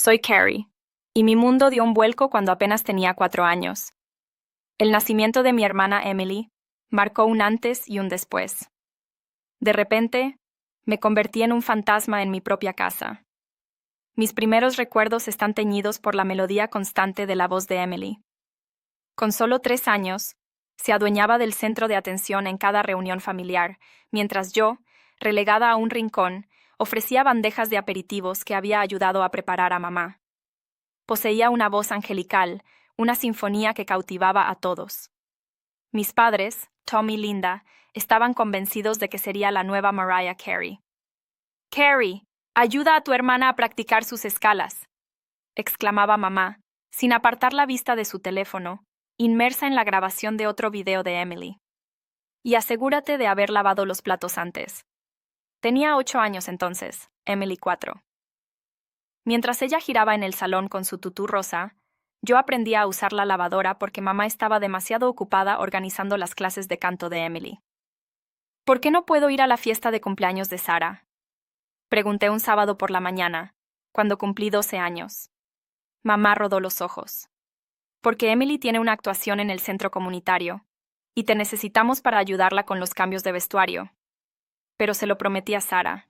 Soy Carrie, y mi mundo dio un vuelco cuando apenas tenía 4 años. El nacimiento de mi hermana Emily marcó un antes y un después. De repente, me convertí en un fantasma en mi propia casa. Mis primeros recuerdos están teñidos por la melodía constante de la voz de Emily. Con solo 3 años, se adueñaba del centro de atención en cada reunión familiar, mientras yo, relegada a un rincón, ofrecía bandejas de aperitivos que había ayudado a preparar a mamá. Poseía una voz angelical, una sinfonía que cautivaba a todos. Mis padres, Tom y Linda, estaban convencidos de que sería la nueva Mariah Carey. «Carey, ayuda a tu hermana a practicar sus escalas», exclamaba mamá, sin apartar la vista de su teléfono, inmersa en la grabación de otro video de Emily. «Y asegúrate de haber lavado los platos antes». Tenía 8 años entonces, Emily 4. Mientras ella giraba en el salón con su tutú rosa, yo aprendí a usar la lavadora porque mamá estaba demasiado ocupada organizando las clases de canto de Emily. «¿Por qué no puedo ir a la fiesta de cumpleaños de Sara?», pregunté un sábado por la mañana, cuando cumplí 12 años. Mamá rodó los ojos. «Porque Emily tiene una actuación en el centro comunitario, y te necesitamos para ayudarla con los cambios de vestuario». Pero se lo prometí a Sara.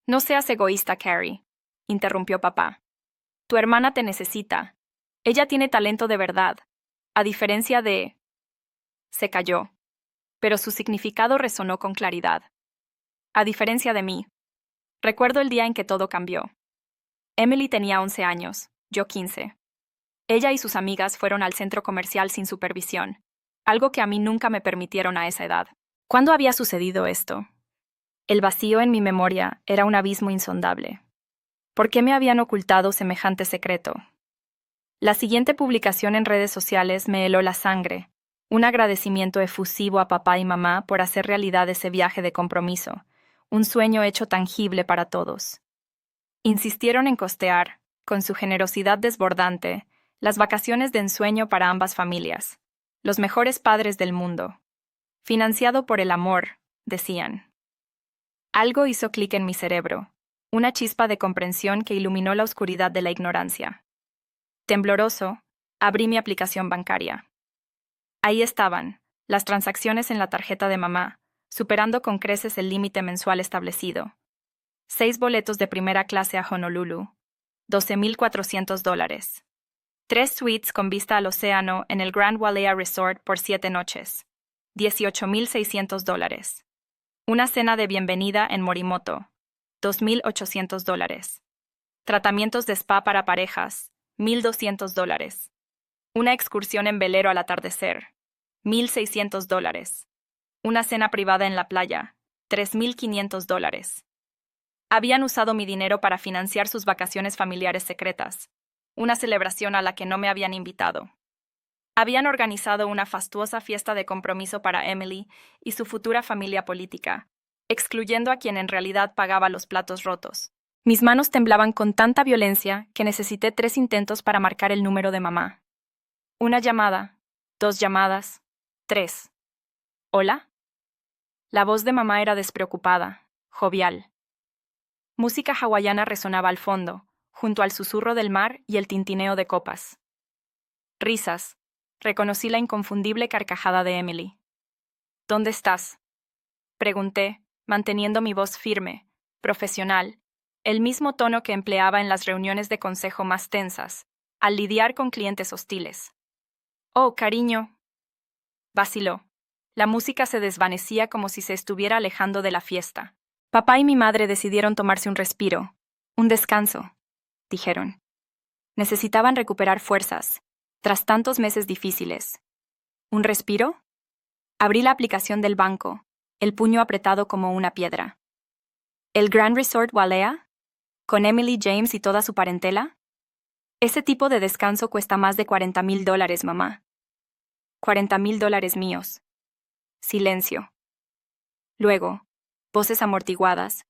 «No seas egoísta, Carey», interrumpió papá. «Tu hermana te necesita. Ella tiene talento de verdad, a diferencia de...». Se calló, pero su significado resonó con claridad. «A diferencia de mí». Recuerdo el día en que todo cambió. Emily tenía 11 años, yo 15. Ella y sus amigas fueron al centro comercial sin supervisión, algo que a mí nunca me permitieron a esa edad. ¿Cuándo había sucedido esto? El vacío en mi memoria era un abismo insondable. ¿Por qué me habían ocultado semejante secreto? La siguiente publicación en redes sociales me heló la sangre, un agradecimiento efusivo a papá y mamá por hacer realidad ese viaje de compromiso, un sueño hecho tangible para todos. Insistieron en costear, con su generosidad desbordante, las vacaciones de ensueño para ambas familias, los mejores padres del mundo. Financiado por el amor, decían. Algo hizo clic en mi cerebro, una chispa de comprensión que iluminó la oscuridad de la ignorancia. Tembloroso, abrí mi aplicación bancaria. Ahí estaban, las transacciones en la tarjeta de mamá, superando con creces el límite mensual establecido. 6 boletos de primera clase a Honolulu, $12,400. 3 suites con vista al océano en el Grand Wailea Resort por 7 noches, $18,600. Una cena de bienvenida en Morimoto, $2,800. Tratamientos de spa para parejas, $1,200. Una excursión en velero al atardecer, $1,600. Una cena privada en la playa, $3,500. Habían usado mi dinero para financiar sus vacaciones familiares secretas, una celebración a la que no me habían invitado. Habían organizado una fastuosa fiesta de compromiso para Emily y su futura familia política, excluyendo a quien en realidad pagaba los platos rotos. Mis manos temblaban con tanta violencia que necesité 3 intentos para marcar el número de mamá. Una llamada, 2 llamadas, 3. ¿Hola? La voz de mamá era despreocupada, jovial. Música hawaiana resonaba al fondo, junto al susurro del mar y el tintineo de copas. Risas. Reconocí la inconfundible carcajada de Emily. ¿Dónde estás?, pregunté, manteniendo mi voz firme, profesional, el mismo tono que empleaba en las reuniones de consejo más tensas, al lidiar con clientes hostiles. «Oh, cariño», vaciló. La música se desvanecía como si se estuviera alejando de la fiesta. Papá y mi madre decidieron tomarse un respiro, un descanso, dijeron. Necesitaban recuperar fuerzas, tras tantos meses difíciles. ¿Un respiro? Abrí la aplicación del banco, el puño apretado como una piedra. ¿El Grand Resort Wailea? ¿Con Emily James y toda su parentela? Ese tipo de descanso cuesta más de $40,000, mamá. $40,000 míos. Silencio. Luego, voces amortiguadas.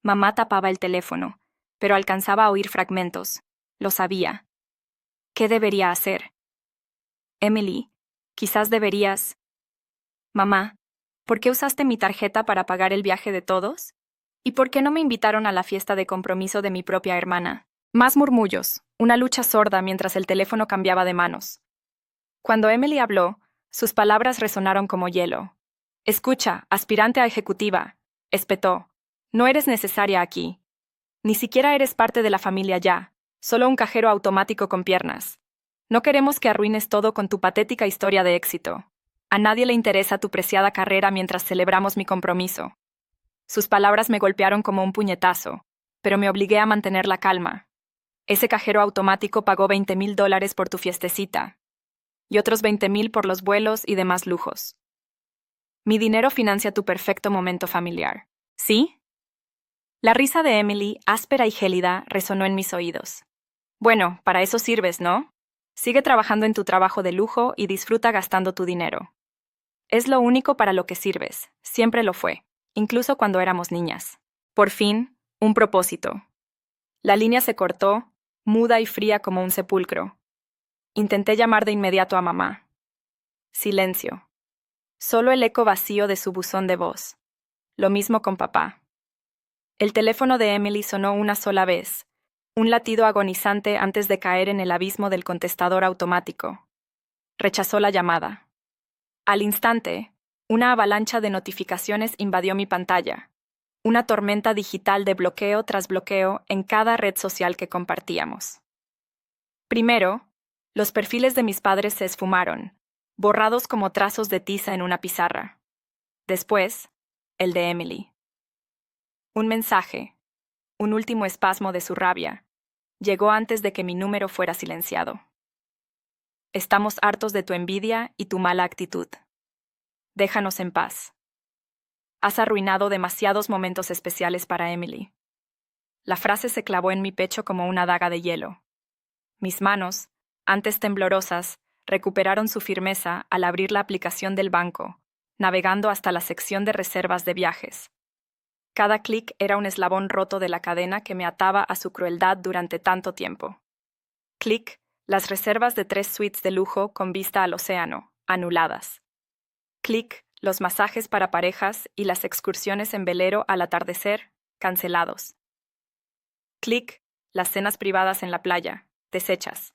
Mamá tapaba el teléfono, pero alcanzaba a oír fragmentos. Lo sabía. ¿Qué debería hacer? Emily, quizás deberías... Mamá, ¿por qué usaste mi tarjeta para pagar el viaje de todos? ¿Y por qué no me invitaron a la fiesta de compromiso de mi propia hermana? Más murmullos, una lucha sorda mientras el teléfono cambiaba de manos. Cuando Emily habló, sus palabras resonaron como hielo. Escucha, aspirante a ejecutiva, espetó. No eres necesaria aquí. Ni siquiera eres parte de la familia ya, solo un cajero automático con piernas. No queremos que arruines todo con tu patética historia de éxito. A nadie le interesa tu preciada carrera mientras celebramos mi compromiso. Sus palabras me golpearon como un puñetazo, pero me obligué a mantener la calma. Ese cajero automático pagó $20,000 por tu fiestecita, y otros 20,000 por los vuelos y demás lujos. Mi dinero financia tu perfecto momento familiar. ¿Sí? La risa de Emily, áspera y gélida, resonó en mis oídos. Bueno, para eso sirves, ¿no? Sigue trabajando en tu trabajo de lujo y disfruta gastando tu dinero. Es lo único para lo que sirves, siempre lo fue, incluso cuando éramos niñas. Por fin, un propósito. La línea se cortó, muda y fría como un sepulcro. Intenté llamar de inmediato a mamá. Silencio. Solo el eco vacío de su buzón de voz. Lo mismo con papá. El teléfono de Emily sonó una sola vez, un latido agonizante antes de caer en el abismo del contestador automático. Rechazó la llamada. Al instante, una avalancha de notificaciones invadió mi pantalla, una tormenta digital de bloqueo tras bloqueo en cada red social que compartíamos. Primero, los perfiles de mis padres se esfumaron, borrados como trazos de tiza en una pizarra. Después, el de Emily. Un mensaje, un último espasmo de su rabia, llegó antes de que mi número fuera silenciado. Estamos hartos de tu envidia y tu mala actitud. Déjanos en paz. Has arruinado demasiados momentos especiales para Emily. La frase se clavó en mi pecho como una daga de hielo. Mis manos, antes temblorosas, recuperaron su firmeza al abrir la aplicación del banco, navegando hasta la sección de reservas de viajes. Cada clic era un eslabón roto de la cadena que me ataba a su crueldad durante tanto tiempo. Clic, las reservas de 3 suites de lujo con vista al océano, anuladas. Clic, los masajes para parejas y las excursiones en velero al atardecer, cancelados. Clic, las cenas privadas en la playa, deshechas.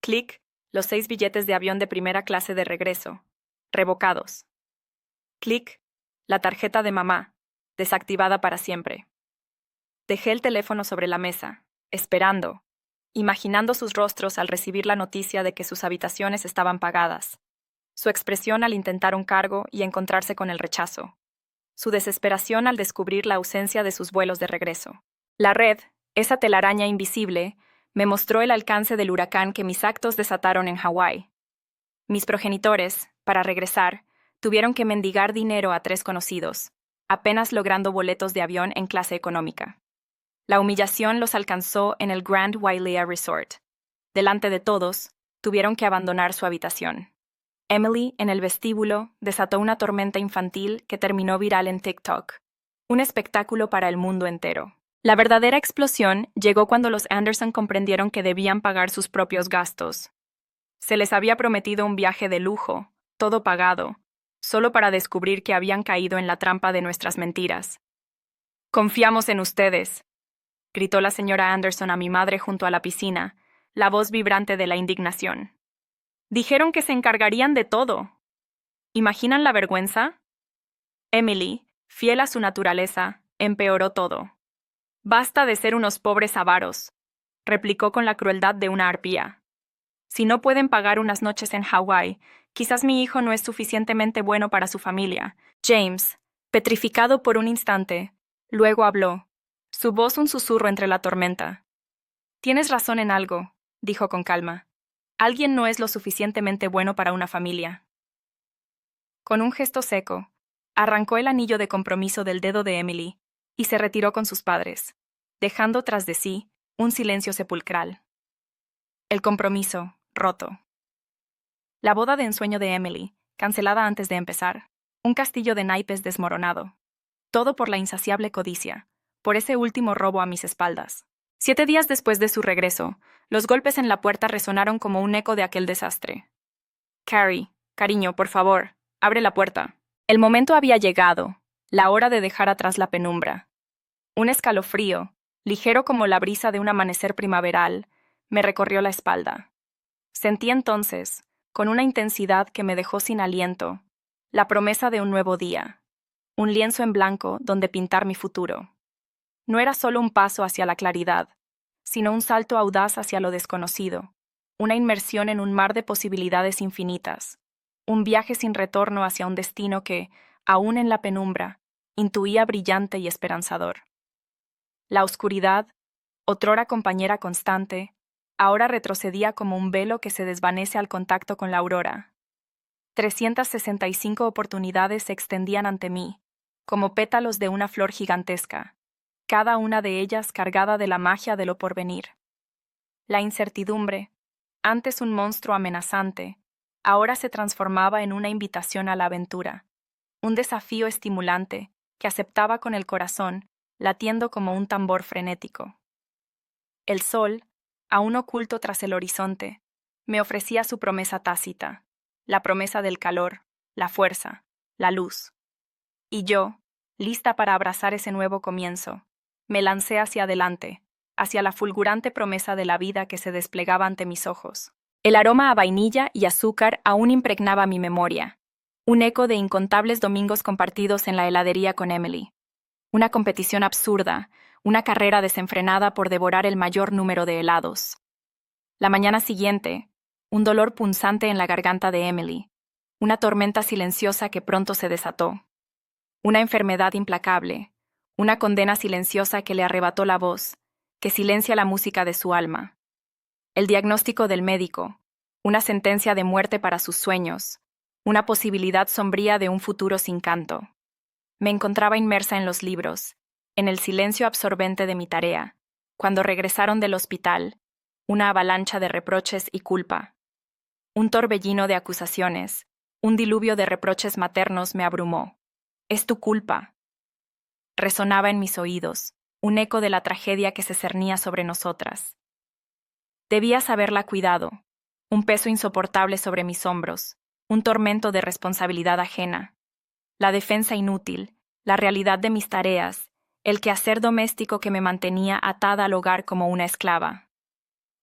Clic, los 6 billetes de avión de primera clase de regreso, revocados. Clic, la tarjeta de mamá, desactivada para siempre. Dejé el teléfono sobre la mesa, esperando, imaginando sus rostros al recibir la noticia de que sus habitaciones estaban pagadas, su expresión al intentar un cargo y encontrarse con el rechazo, su desesperación al descubrir la ausencia de sus vuelos de regreso. La red, esa telaraña invisible, me mostró el alcance del huracán que mis actos desataron en Hawái. Mis progenitores, para regresar, tuvieron que mendigar dinero a 3 conocidos, apenas logrando boletos de avión en clase económica. La humillación los alcanzó en el Grand Wailea Resort. Delante de todos, tuvieron que abandonar su habitación. Emily, en el vestíbulo, desató una tormenta infantil que terminó viral en TikTok. Un espectáculo para el mundo entero. La verdadera explosión llegó cuando los Anderson comprendieron que debían pagar sus propios gastos. Se les había prometido un viaje de lujo, todo pagado, solo para descubrir que habían caído en la trampa de nuestras mentiras. «Confiamos en ustedes», gritó la señora Anderson a mi madre junto a la piscina, la voz vibrante de la indignación. «Dijeron que se encargarían de todo. ¿Imaginan la vergüenza?» Emily, fiel a su naturaleza, empeoró todo. «Basta de ser unos pobres avaros», replicó con la crueldad de una arpía. «Si no pueden pagar unas noches en Hawái, quizás mi hijo no es suficientemente bueno para su familia». James, petrificado por un instante, luego habló, su voz un susurro entre la tormenta. «Tienes razón en algo», dijo con calma. «Alguien no es lo suficientemente bueno para una familia». Con un gesto seco, arrancó el anillo de compromiso del dedo de Emily y se retiró con sus padres, dejando tras de sí un silencio sepulcral. El compromiso, roto. La boda de ensueño de Emily, cancelada antes de empezar. Un castillo de naipes desmoronado. Todo por la insaciable codicia, por ese último robo a mis espaldas. 7 días después de su regreso, los golpes en la puerta resonaron como un eco de aquel desastre. «Carrie, cariño, por favor, abre la puerta». El momento había llegado, la hora de dejar atrás la penumbra. Un escalofrío, ligero como la brisa de un amanecer primaveral, me recorrió la espalda. Sentí entonces, con una intensidad que me dejó sin aliento, la promesa de un nuevo día, un lienzo en blanco donde pintar mi futuro. No era solo un paso hacia la claridad, sino un salto audaz hacia lo desconocido, una inmersión en un mar de posibilidades infinitas, un viaje sin retorno hacia un destino que, aún en la penumbra, intuía brillante y esperanzador. La oscuridad, otrora compañera constante, ahora retrocedía como un velo que se desvanece al contacto con la aurora. 365 oportunidades se extendían ante mí, como pétalos de una flor gigantesca, cada una de ellas cargada de la magia de lo porvenir. La incertidumbre, antes un monstruo amenazante, ahora se transformaba en una invitación a la aventura, un desafío estimulante que aceptaba con el corazón, latiendo como un tambor frenético. El sol, aún oculto tras el horizonte, me ofrecía su promesa tácita, la promesa del calor, la fuerza, la luz. Y yo, lista para abrazar ese nuevo comienzo, me lancé hacia adelante, hacia la fulgurante promesa de la vida que se desplegaba ante mis ojos. El aroma a vainilla y azúcar aún impregnaba mi memoria, un eco de incontables domingos compartidos en la heladería con Emily. Una competición absurda, una carrera desenfrenada por devorar el mayor número de helados. La mañana siguiente, un dolor punzante en la garganta de Emily, una tormenta silenciosa que pronto se desató. Una enfermedad implacable, una condena silenciosa que le arrebató la voz, que silencia la música de su alma. El diagnóstico del médico, una sentencia de muerte para sus sueños, una posibilidad sombría de un futuro sin canto. Me encontraba inmersa en los libros, en el silencio absorbente de mi tarea, cuando regresaron del hospital, una avalancha de reproches y culpa. Un torbellino de acusaciones, un diluvio de reproches maternos me abrumó. «Es tu culpa». Resonaba en mis oídos, un eco de la tragedia que se cernía sobre nosotras. Debías haberla cuidado, un peso insoportable sobre mis hombros, un tormento de responsabilidad ajena. La defensa inútil, la realidad de mis tareas, el quehacer doméstico que me mantenía atada al hogar como una esclava.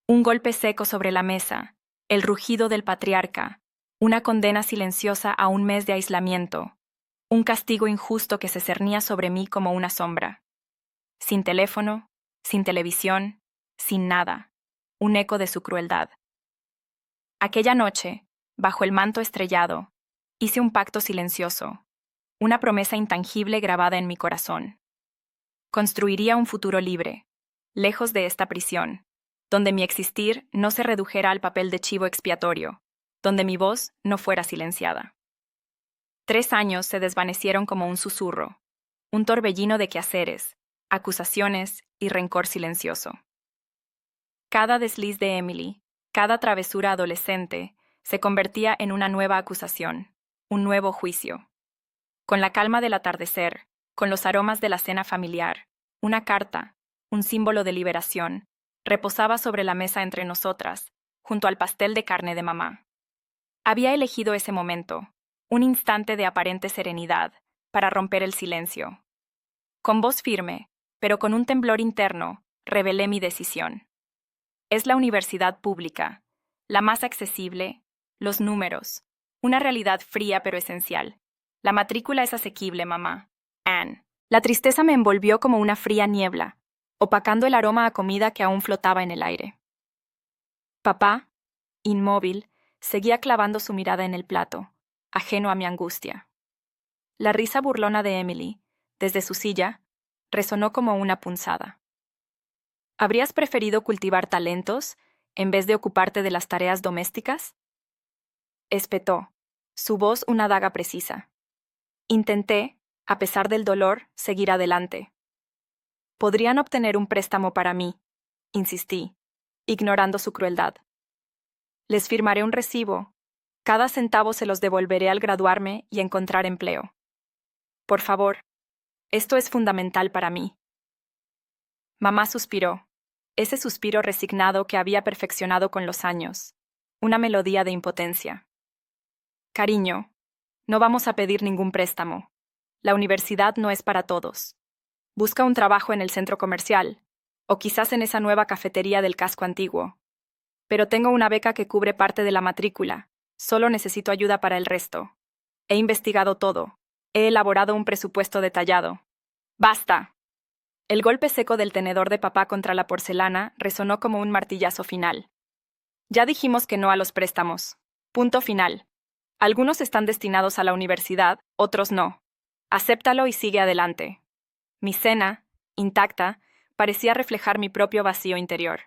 Un golpe seco sobre la mesa, el rugido del patriarca, una condena silenciosa a un mes de aislamiento, un castigo injusto que se cernía sobre mí como una sombra. Sin teléfono, sin televisión, sin nada, un eco de su crueldad. Aquella noche, bajo el manto estrellado, hice un pacto silencioso, una promesa intangible grabada en mi corazón. Construiría un futuro libre, lejos de esta prisión, donde mi existir no se redujera al papel de chivo expiatorio, donde mi voz no fuera silenciada. 3 años se desvanecieron como un susurro, un torbellino de quehaceres, acusaciones y rencor silencioso. Cada desliz de Emily, cada travesura adolescente, se convertía en una nueva acusación, un nuevo juicio. Con la calma del atardecer, con los aromas de la cena familiar, una carta, un símbolo de liberación, reposaba sobre la mesa entre nosotras, junto al pastel de carne de mamá. Había elegido ese momento, un instante de aparente serenidad, para romper el silencio. Con voz firme, pero con un temblor interno, revelé mi decisión. Es la universidad pública, la más accesible, los números, una realidad fría pero esencial. La matrícula es asequible, mamá. Anne. La tristeza me envolvió como una fría niebla, opacando el aroma a comida que aún flotaba en el aire. Papá, inmóvil, seguía clavando su mirada en el plato, ajeno a mi angustia. La risa burlona de Emily, desde su silla, resonó como una punzada. ¿Habrías preferido cultivar talentos en vez de ocuparte de las tareas domésticas? Espetó, su voz una daga precisa. Intenté, a pesar del dolor, seguir adelante. Podrían obtener un préstamo para mí, insistí, ignorando su crueldad. Les firmaré un recibo. Cada centavo se los devolveré al graduarme y encontrar empleo. Por favor, esto es fundamental para mí. Mamá suspiró, ese suspiro resignado que había perfeccionado con los años, una melodía de impotencia. Cariño, no vamos a pedir ningún préstamo. La universidad no es para todos. Busca un trabajo en el centro comercial. O quizás en esa nueva cafetería del casco antiguo. Pero tengo una beca que cubre parte de la matrícula. Solo necesito ayuda para el resto. He investigado todo. He elaborado un presupuesto detallado. ¡Basta! El golpe seco del tenedor de papá contra la porcelana resonó como un martillazo final. Ya dijimos que no a los préstamos. Punto final. Algunos están destinados a la universidad, otros no. Acéptalo y sigue adelante. Mi cena, intacta, parecía reflejar mi propio vacío interior.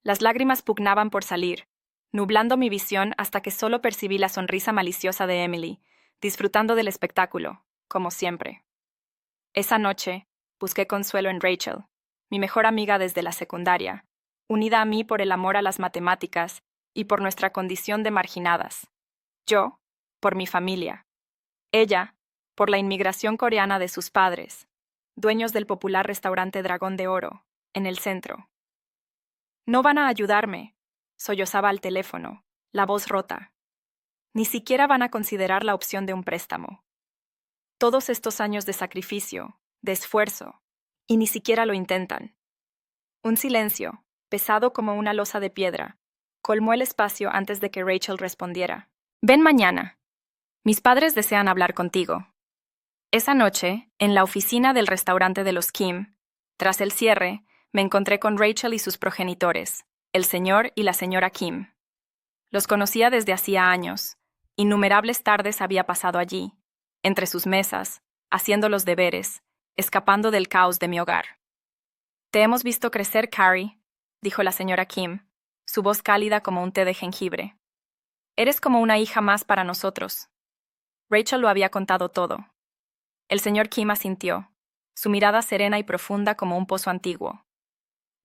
Las lágrimas pugnaban por salir, nublando mi visión hasta que solo percibí la sonrisa maliciosa de Emily, disfrutando del espectáculo, como siempre. Esa noche, busqué consuelo en Rachel, mi mejor amiga desde la secundaria, unida a mí por el amor a las matemáticas y por nuestra condición de marginadas. Yo, por mi familia. Ella, por la inmigración coreana de sus padres, dueños del popular restaurante Dragón de Oro, en el centro. No van a ayudarme, sollozaba al teléfono, la voz rota. Ni siquiera van a considerar la opción de un préstamo. Todos estos años de sacrificio, de esfuerzo, y ni siquiera lo intentan. Un silencio, pesado como una losa de piedra, colmó el espacio antes de que Rachel respondiera. Ven mañana. Mis padres desean hablar contigo. Esa noche, en la oficina del restaurante de los Kim, tras el cierre, me encontré con Rachel y sus progenitores, el señor y la señora Kim. Los conocía desde hacía años. Innumerables tardes había pasado allí, entre sus mesas, haciendo los deberes, escapando del caos de mi hogar. Te hemos visto crecer, Carrie, dijo la señora Kim, su voz cálida como un té de jengibre. Eres como una hija más para nosotros. Rachel lo había contado todo. El señor Kim asintió, su mirada serena y profunda como un pozo antiguo.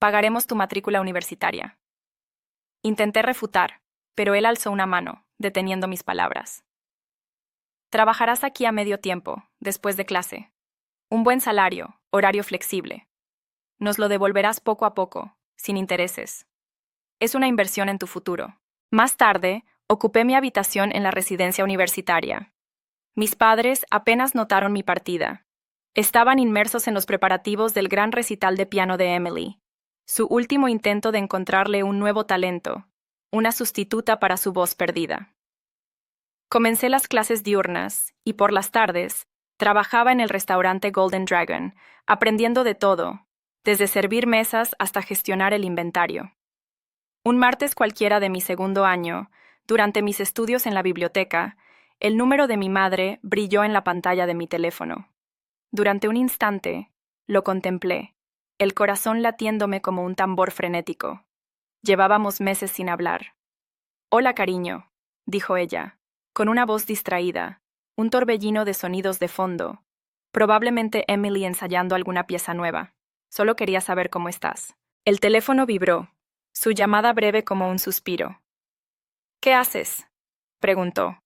Pagaremos tu matrícula universitaria. Intenté refutar, pero él alzó una mano, deteniendo mis palabras. Trabajarás aquí a medio tiempo, después de clase. Un buen salario, horario flexible. Nos lo devolverás poco a poco, sin intereses. Es una inversión en tu futuro. Más tarde, ocupé mi habitación en la residencia universitaria. Mis padres apenas notaron mi partida. Estaban inmersos en los preparativos del gran recital de piano de Emily, su último intento de encontrarle un nuevo talento, una sustituta para su voz perdida. Comencé las clases diurnas y por las tardes trabajaba en el restaurante Golden Dragon, aprendiendo de todo, desde servir mesas hasta gestionar el inventario. Un martes cualquiera de mi segundo año, durante mis estudios en la biblioteca, el número de mi madre brilló en la pantalla de mi teléfono. Durante un instante, lo contemplé, el corazón latiéndome como un tambor frenético. Llevábamos meses sin hablar. «Hola, cariño», dijo ella, con una voz distraída, un torbellino de sonidos de fondo. Probablemente Emily ensayando alguna pieza nueva. Solo quería saber cómo estás. El teléfono vibró, su llamada breve como un suspiro. «¿Qué haces?», preguntó.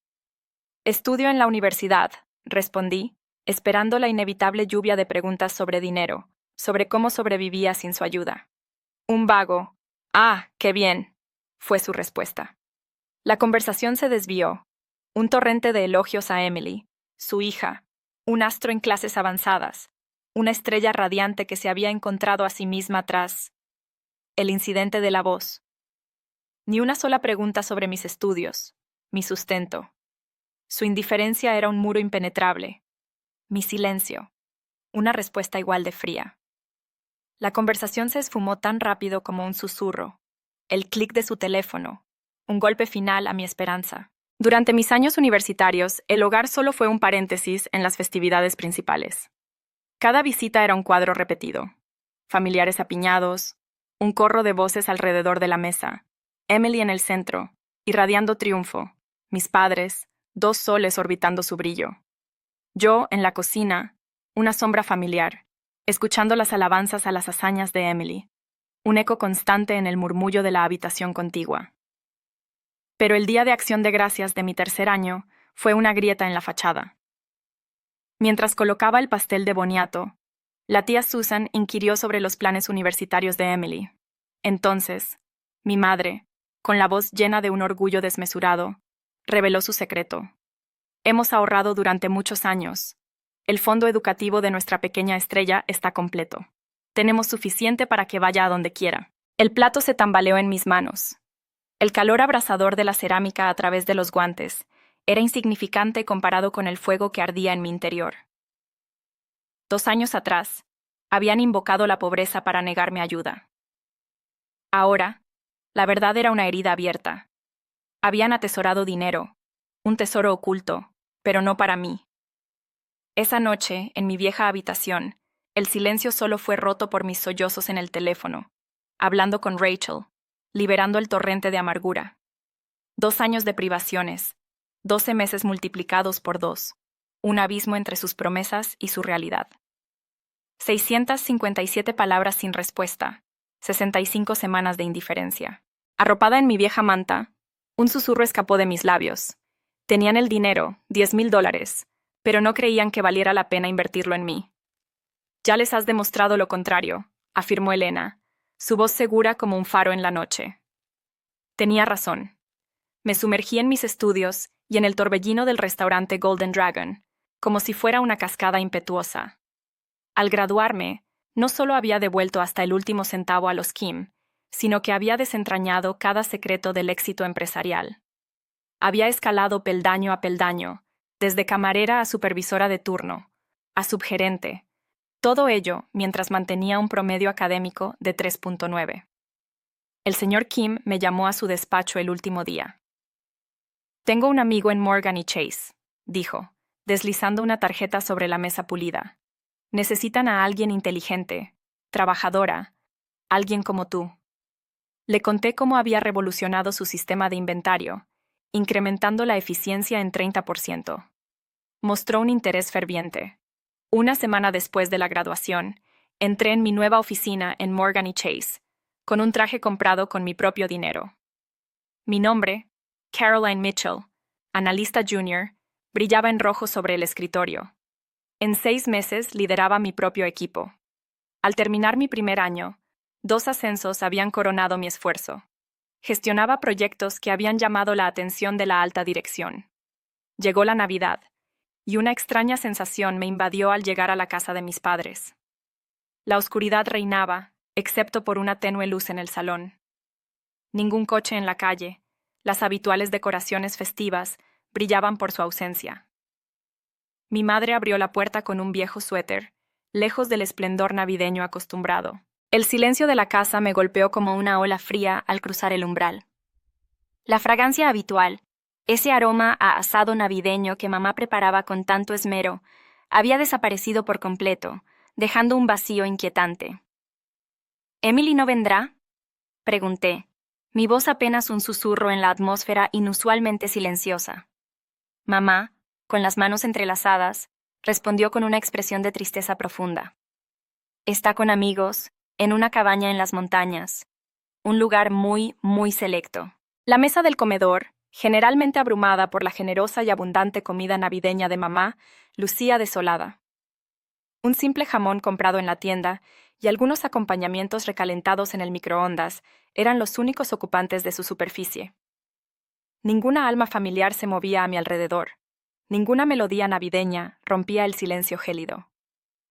«Estudio en la universidad», respondí, esperando la inevitable lluvia de preguntas sobre dinero, sobre cómo sobrevivía sin su ayuda. Un vago, «Ah, qué bien», fue su respuesta. La conversación se desvió. Un torrente de elogios a Emily, su hija, un astro en clases avanzadas, una estrella radiante que se había encontrado a sí misma tras el incidente de la voz. Ni una sola pregunta sobre mis estudios, mi sustento. Su indiferencia era un muro impenetrable. Mi silencio, una respuesta igual de fría. La conversación se esfumó tan rápido como un susurro, el clic de su teléfono, un golpe final a mi esperanza. Durante mis años universitarios, el hogar solo fue un paréntesis en las festividades principales. Cada visita era un cuadro repetido. Familiares apiñados, un corro de voces alrededor de la mesa, Emily en el centro, irradiando triunfo, mis padres, 2 soles orbitando su brillo. Yo, en la cocina, una sombra familiar, escuchando las alabanzas a las hazañas de Emily, un eco constante en el murmullo de la habitación contigua. Pero el día de Acción de Gracias de mi tercer año fue una grieta en la fachada. Mientras colocaba el pastel de boniato, la tía Susan inquirió sobre los planes universitarios de Emily. Entonces, mi madre, con la voz llena de un orgullo desmesurado, reveló su secreto. Hemos ahorrado durante muchos años. El fondo educativo de nuestra pequeña estrella está completo. Tenemos suficiente para que vaya a donde quiera. El plato se tambaleó en mis manos. El calor abrasador de la cerámica a través de los guantes era insignificante comparado con el fuego que ardía en mi interior. 2 años atrás, habían invocado la pobreza para negarme ayuda. Ahora, la verdad era una herida abierta. Habían atesorado dinero, un tesoro oculto, pero no para mí. Esa noche, en mi vieja habitación, el silencio solo fue roto por mis sollozos en el teléfono, hablando con Rachel, liberando el torrente de amargura. 2 años de privaciones, 12 meses multiplicados por 2, un abismo entre sus promesas y su realidad. 657 palabras sin respuesta, 65 semanas de indiferencia. Arropada en mi vieja manta, un susurro escapó de mis labios. Tenían el dinero, $10,000, pero no creían que valiera la pena invertirlo en mí. Ya les has demostrado lo contrario, afirmó Elena, su voz segura como un faro en la noche. Tenía razón. Me sumergí en mis estudios y en el torbellino del restaurante Golden Dragon, como si fuera una cascada impetuosa. Al graduarme, no solo había devuelto hasta el último centavo a los Kim, sino que había desentrañado cada secreto del éxito empresarial. Había escalado peldaño a peldaño, desde camarera a supervisora de turno, a subgerente, todo ello mientras mantenía un promedio académico de 3.9. El señor Kim me llamó a su despacho el último día. Tengo un amigo en Morgan y Chase, dijo, deslizando una tarjeta sobre la mesa pulida. Necesitan a alguien inteligente, trabajadora, alguien como tú. Le conté cómo había revolucionado su sistema de inventario, incrementando la eficiencia en 30%. Mostró un interés ferviente. Una semana después de la graduación, entré en mi nueva oficina en Morgan y Chase, con un traje comprado con mi propio dinero. Mi nombre, Caroline Mitchell, analista junior, brillaba en rojo sobre el escritorio. En 6 meses lideraba mi propio equipo. Al terminar mi primer año, 2 ascensos habían coronado mi esfuerzo. Gestionaba proyectos que habían llamado la atención de la alta dirección. Llegó la Navidad, y una extraña sensación me invadió al llegar a la casa de mis padres. La oscuridad reinaba, excepto por una tenue luz en el salón. Ningún coche en la calle, las habituales decoraciones festivas, brillaban por su ausencia. Mi madre abrió la puerta con un viejo suéter, lejos del esplendor navideño acostumbrado. El silencio de la casa me golpeó como una ola fría al cruzar el umbral. La fragancia habitual, ese aroma a asado navideño que mamá preparaba con tanto esmero, había desaparecido por completo, dejando un vacío inquietante. ¿Emily no vendrá?, pregunté, mi voz apenas un susurro en la atmósfera inusualmente silenciosa. Mamá, con las manos entrelazadas, respondió con una expresión de tristeza profunda. Está con amigos, en una cabaña en las montañas, un lugar muy, muy selecto. La mesa del comedor, generalmente abrumada por la generosa y abundante comida navideña de mamá, lucía desolada. Un simple jamón comprado en la tienda y algunos acompañamientos recalentados en el microondas eran los únicos ocupantes de su superficie. Ninguna alma familiar se movía a mi alrededor. Ninguna melodía navideña rompía el silencio gélido.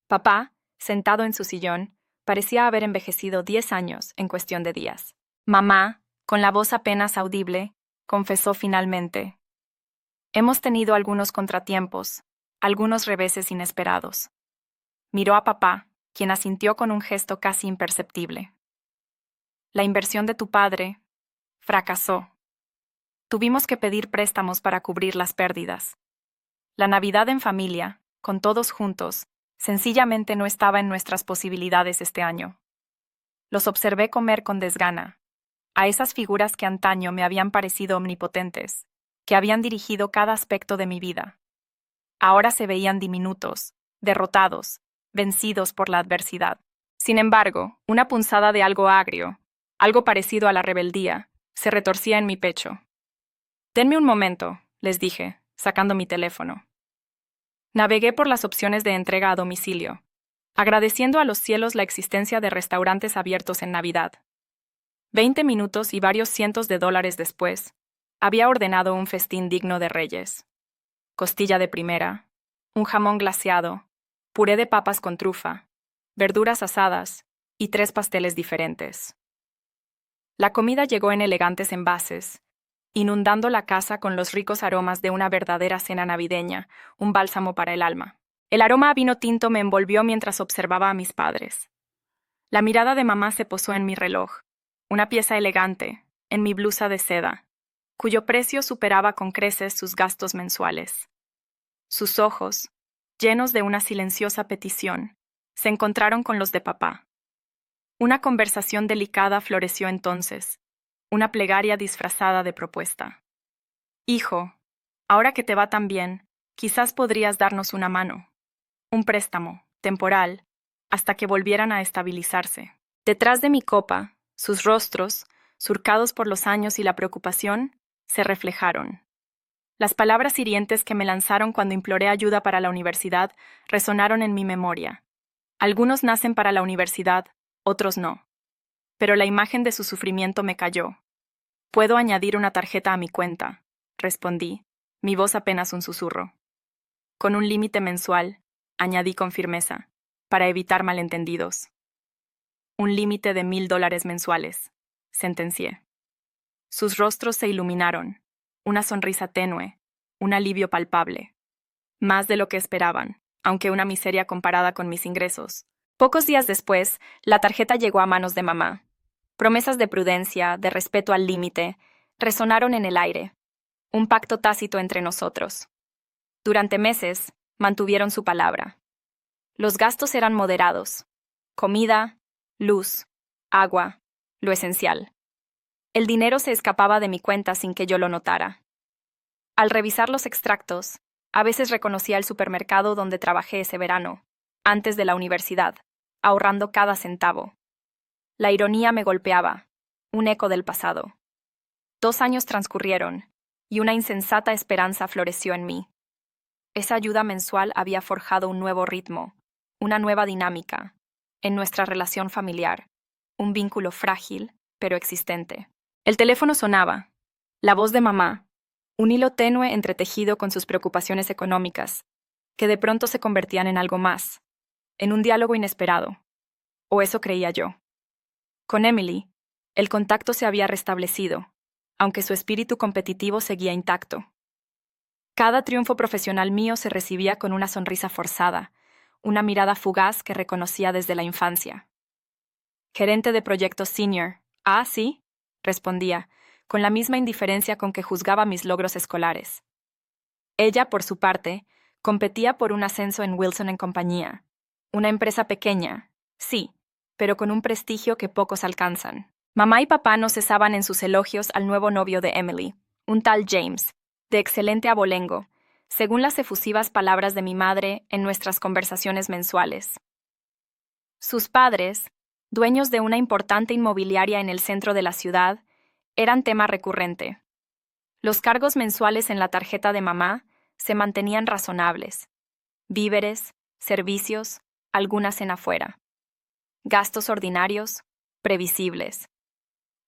Papá, sentado en su sillón, parecía haber envejecido 10 años en cuestión de días. Mamá, con la voz apenas audible, confesó finalmente: hemos tenido algunos contratiempos, algunos reveses inesperados. Miró a papá, quien asintió con un gesto casi imperceptible. La inversión de tu padre fracasó. Tuvimos que pedir préstamos para cubrir las pérdidas. La Navidad en familia, con todos juntos, sencillamente no estaba en nuestras posibilidades este año. Los observé comer con desgana, a esas figuras que antaño me habían parecido omnipotentes, que habían dirigido cada aspecto de mi vida. Ahora se veían diminutos, derrotados, vencidos por la adversidad. Sin embargo, una punzada de algo agrio, algo parecido a la rebeldía, se retorcía en mi pecho. Denme un momento, les dije, sacando mi teléfono. Navegué por las opciones de entrega a domicilio, agradeciendo a los cielos la existencia de restaurantes abiertos en Navidad. 20 minutos y varios cientos de dólares después, había ordenado un festín digno de reyes. Costilla de primera, un jamón glaseado, puré de papas con trufa, verduras asadas y 3 pasteles diferentes. La comida llegó en elegantes envases, inundando la casa con los ricos aromas de una verdadera cena navideña, un bálsamo para el alma. El aroma a vino tinto me envolvió mientras observaba a mis padres. La mirada de mamá se posó en mi reloj, una pieza elegante, en mi blusa de seda, cuyo precio superaba con creces sus gastos mensuales. Sus ojos, llenos de una silenciosa petición, se encontraron con los de papá. Una conversación delicada floreció entonces, una plegaria disfrazada de propuesta. Hijo, ahora que te va tan bien, quizás podrías darnos una mano. Un préstamo, temporal, hasta que volvieran a estabilizarse. Detrás de mi copa, sus rostros, surcados por los años y la preocupación, se reflejaron. Las palabras hirientes que me lanzaron cuando imploré ayuda para la universidad resonaron en mi memoria. Algunos nacen para la universidad, otros no. Pero la imagen de su sufrimiento me cayó. «Puedo añadir una tarjeta a mi cuenta», respondí, mi voz apenas un susurro. «Con un límite mensual», añadí con firmeza, para evitar malentendidos. «Un límite de $1,000 mensuales», sentencié. Sus rostros se iluminaron, una sonrisa tenue, un alivio palpable. Más de lo que esperaban, aunque una miseria comparada con mis ingresos. Pocos días después, la tarjeta llegó a manos de mamá. Promesas de prudencia, de respeto al límite, resonaron en el aire. Un pacto tácito entre nosotros. Durante meses, mantuvieron su palabra. Los gastos eran moderados. Comida, luz, agua, lo esencial. El dinero se escapaba de mi cuenta sin que yo lo notara. Al revisar los extractos, a veces reconocía el supermercado donde trabajé ese verano, antes de la universidad, ahorrando cada centavo. La ironía me golpeaba, un eco del pasado. 2 años transcurrieron, y una insensata esperanza floreció en mí. Esa ayuda mensual había forjado un nuevo ritmo, una nueva dinámica, en nuestra relación familiar, un vínculo frágil, pero existente. El teléfono sonaba, la voz de mamá, un hilo tenue entretejido con sus preocupaciones económicas, que de pronto se convertían en algo más, en un diálogo inesperado. O eso creía yo. Con Emily, el contacto se había restablecido, aunque su espíritu competitivo seguía intacto. Cada triunfo profesional mío se recibía con una sonrisa forzada, una mirada fugaz que reconocía desde la infancia. «Gerente de proyectos senior. Ah, sí», respondía, con la misma indiferencia con que juzgaba mis logros escolares. Ella, por su parte, competía por un ascenso en Wilson & Compañía, una empresa pequeña, sí, pero con un prestigio que pocos alcanzan. Mamá y papá no cesaban en sus elogios al nuevo novio de Emily, un tal James, de excelente abolengo, según las efusivas palabras de mi madre en nuestras conversaciones mensuales. Sus padres, dueños de una importante inmobiliaria en el centro de la ciudad, eran tema recurrente. Los cargos mensuales en la tarjeta de mamá se mantenían razonables. Víveres, servicios, alguna cena fuera. Gastos ordinarios, previsibles.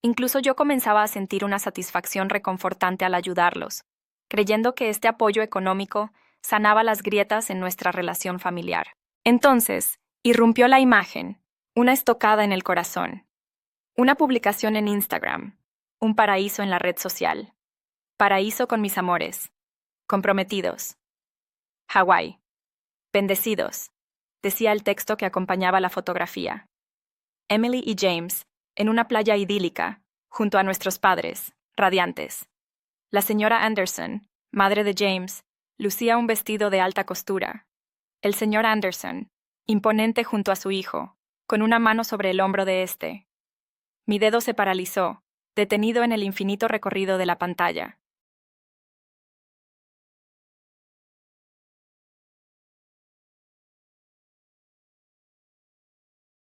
Incluso yo comenzaba a sentir una satisfacción reconfortante al ayudarlos, creyendo que este apoyo económico sanaba las grietas en nuestra relación familiar. Entonces, irrumpió la imagen, una estocada en el corazón. Una publicación en Instagram, un paraíso en la red social. Paraíso con mis amores. Comprometidos. Hawái. Bendecidos, decía el texto que acompañaba la fotografía. Emily y James, en una playa idílica, junto a nuestros padres, radiantes. La señora Anderson, madre de James, lucía un vestido de alta costura. El señor Anderson, imponente junto a su hijo, con una mano sobre el hombro de éste. Mi dedo se paralizó, detenido en el infinito recorrido de la pantalla.